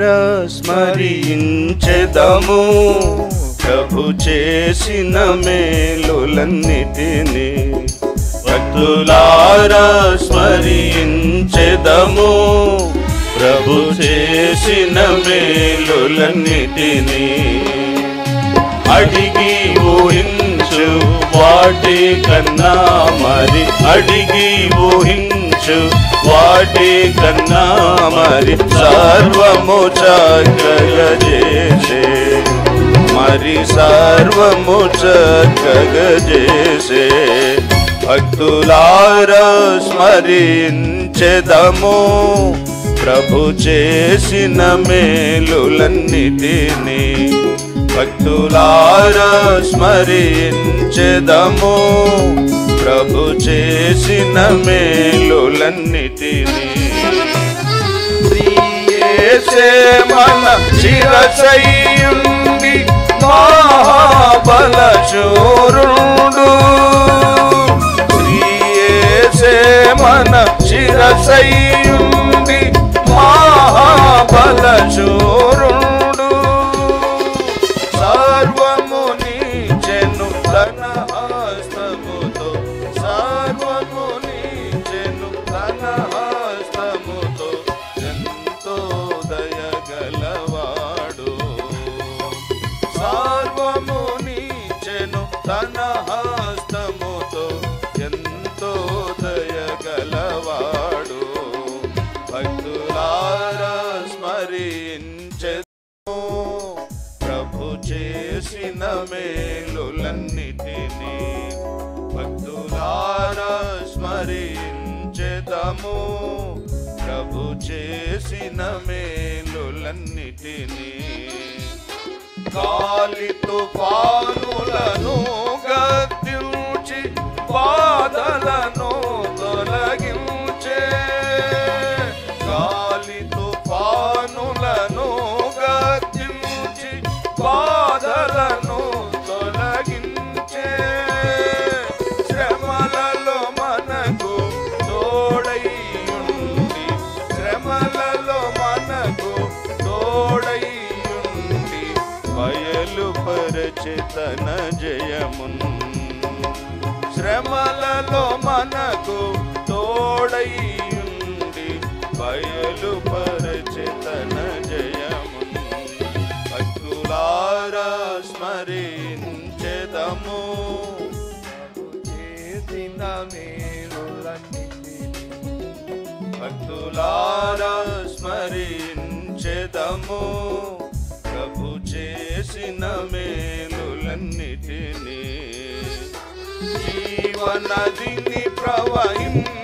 భక్తులారా స్మరించెదము ప్రభు చేసిన మేలులన్నిటిని. భక్తులారా స్మరించెదము ప్రభు చేసిన మేలులన్నిటిని. అడిగి ఊహించు వాటి కన్నా మరి, అడిగి ఊహించు వాటి కన్నా మరి సర్వము చక్కగా చేసే, మరి సర్వము చక్కగా చేసే. భక్తులారా స్మరించెదము ప్రభు చేసిన మేలులన్నిటిని. భక్తులారా స్మరించెదము ప్రభు చేసిన మేలులన్నిటిని. యేసే మన శిరసయ్యుండి మహాబలశూరుడు, యేసే మన శిరసయ్యుండి మహాబలశూరుడు. సర్వము నీచెను తన హస్తముతో, సర్వము నీచెను తన హస్తముతో, ఎంతో దయగలవాడు. సర్వము నీచెను తన హస్తముతో, ఎంతో దయగలవాడు. భక్తులారా స్మరించెదము ప్రభు చేసిన మేలులన్నిటిని. భక్తులారా స్మరించెదము ప్రభు చేసిన మేలులన్నిటిని. గాలి తుఫానులను గద్దించి బాధలను తొలగించే, గాలి తుఫానులను గద్దించి బాధలను తొలగించే. శ్రమలలో మనకు తోడైయుండి, శ్రమలలో మనకు తోడైయుండి బయలుపరచె తన జయమున్. శ్రమలలో మనకు తోడైయుండి బయలుపరచె తన జయమున్. భక్తులారా స్మరించెదము చేసిన మేలులన్నిటిని. భక్తులారా స్మరించెదము ప్రభు చేసిన మేలులన్నిటిని. జీవనదిని ప్రవహింపజేసే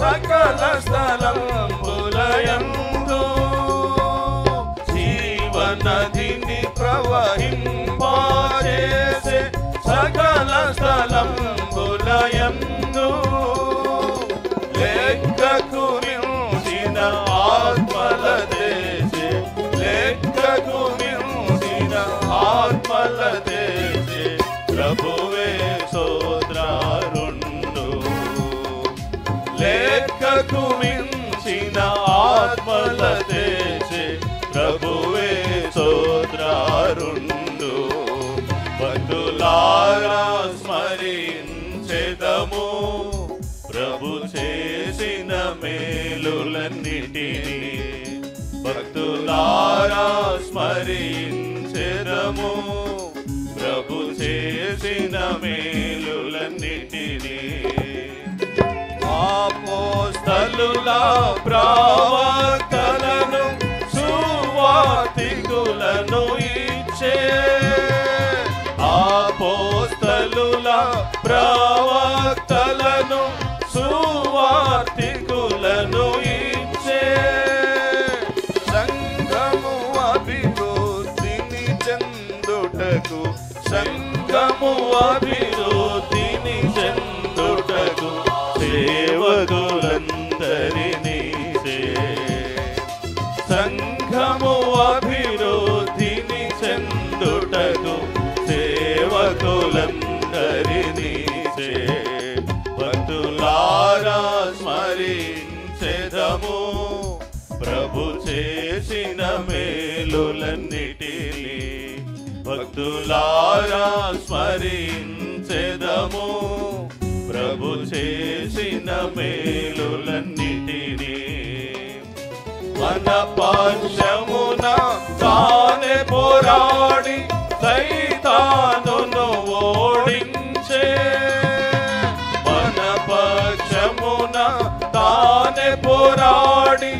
సకల స్థలంబులయందు, జీవనదిని ప్రవహింపజేసే సకల స్థలంబులయందు, లెక్కకు మించిన ఆత్మల దేశే, లెక్కకు మించిన ఆత్మల దేశే ప్రభువే స్తోత్రారుండు. లెక్కకు మించిన ఆత్మల దేశే ప్రభువే స్తోత్రారుండు. భక్తులారా స్మరించెదము ప్రభు చేసిన మేలులన్నిటిని. భక్తులారా స్మరించెదము ప్రభు చేసిన మేలులన్నిటిని. అపోస్తలుల ప్రవక్తలను సువార్తికులను ఇచ్చే, అపోస్తలుల ప్రవక్తలను సువార్తికులను ఇచ్చే. సంఘము అభివృద్ధిని చెందుటకు, సంఘము అభివృద్ధిని చెందుటకు సేవకులందరినీ చే. సంఘము అభివృద్ధిని చెందుటకు సేవకులందరినీ చే. భక్తులారా స్మరించెదము ప్రభు మేలులన్నిటినీ భక్తులారా స్మరించెదము. ప్రభు చేసిన మేలులన్నిటినీ మన పక్షమున తానే పోరాడి సైతానును ఓడించే. మన పక్షమున తానే పోరాడి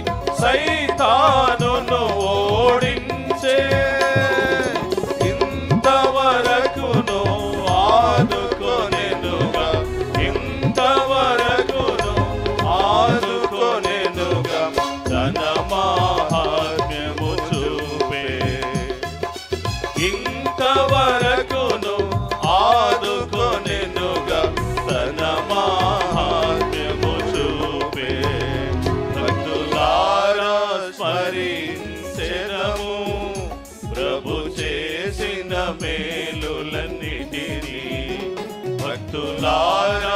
సైతానును ఓడించే. ఇంతవరకును ఆదుకొనెనుగా, ఇంతవరకును ఆదుకొనెనుగా తన మహాత్మ్యము చూపే. ఇంతవరకును ఆదుకొనెనుగా తన మహాత్మ్యము చూపే. భక్తులారా స్మరించెదము. ప్రభు చేసిన మేలులన్నిటినీ భక్తులారా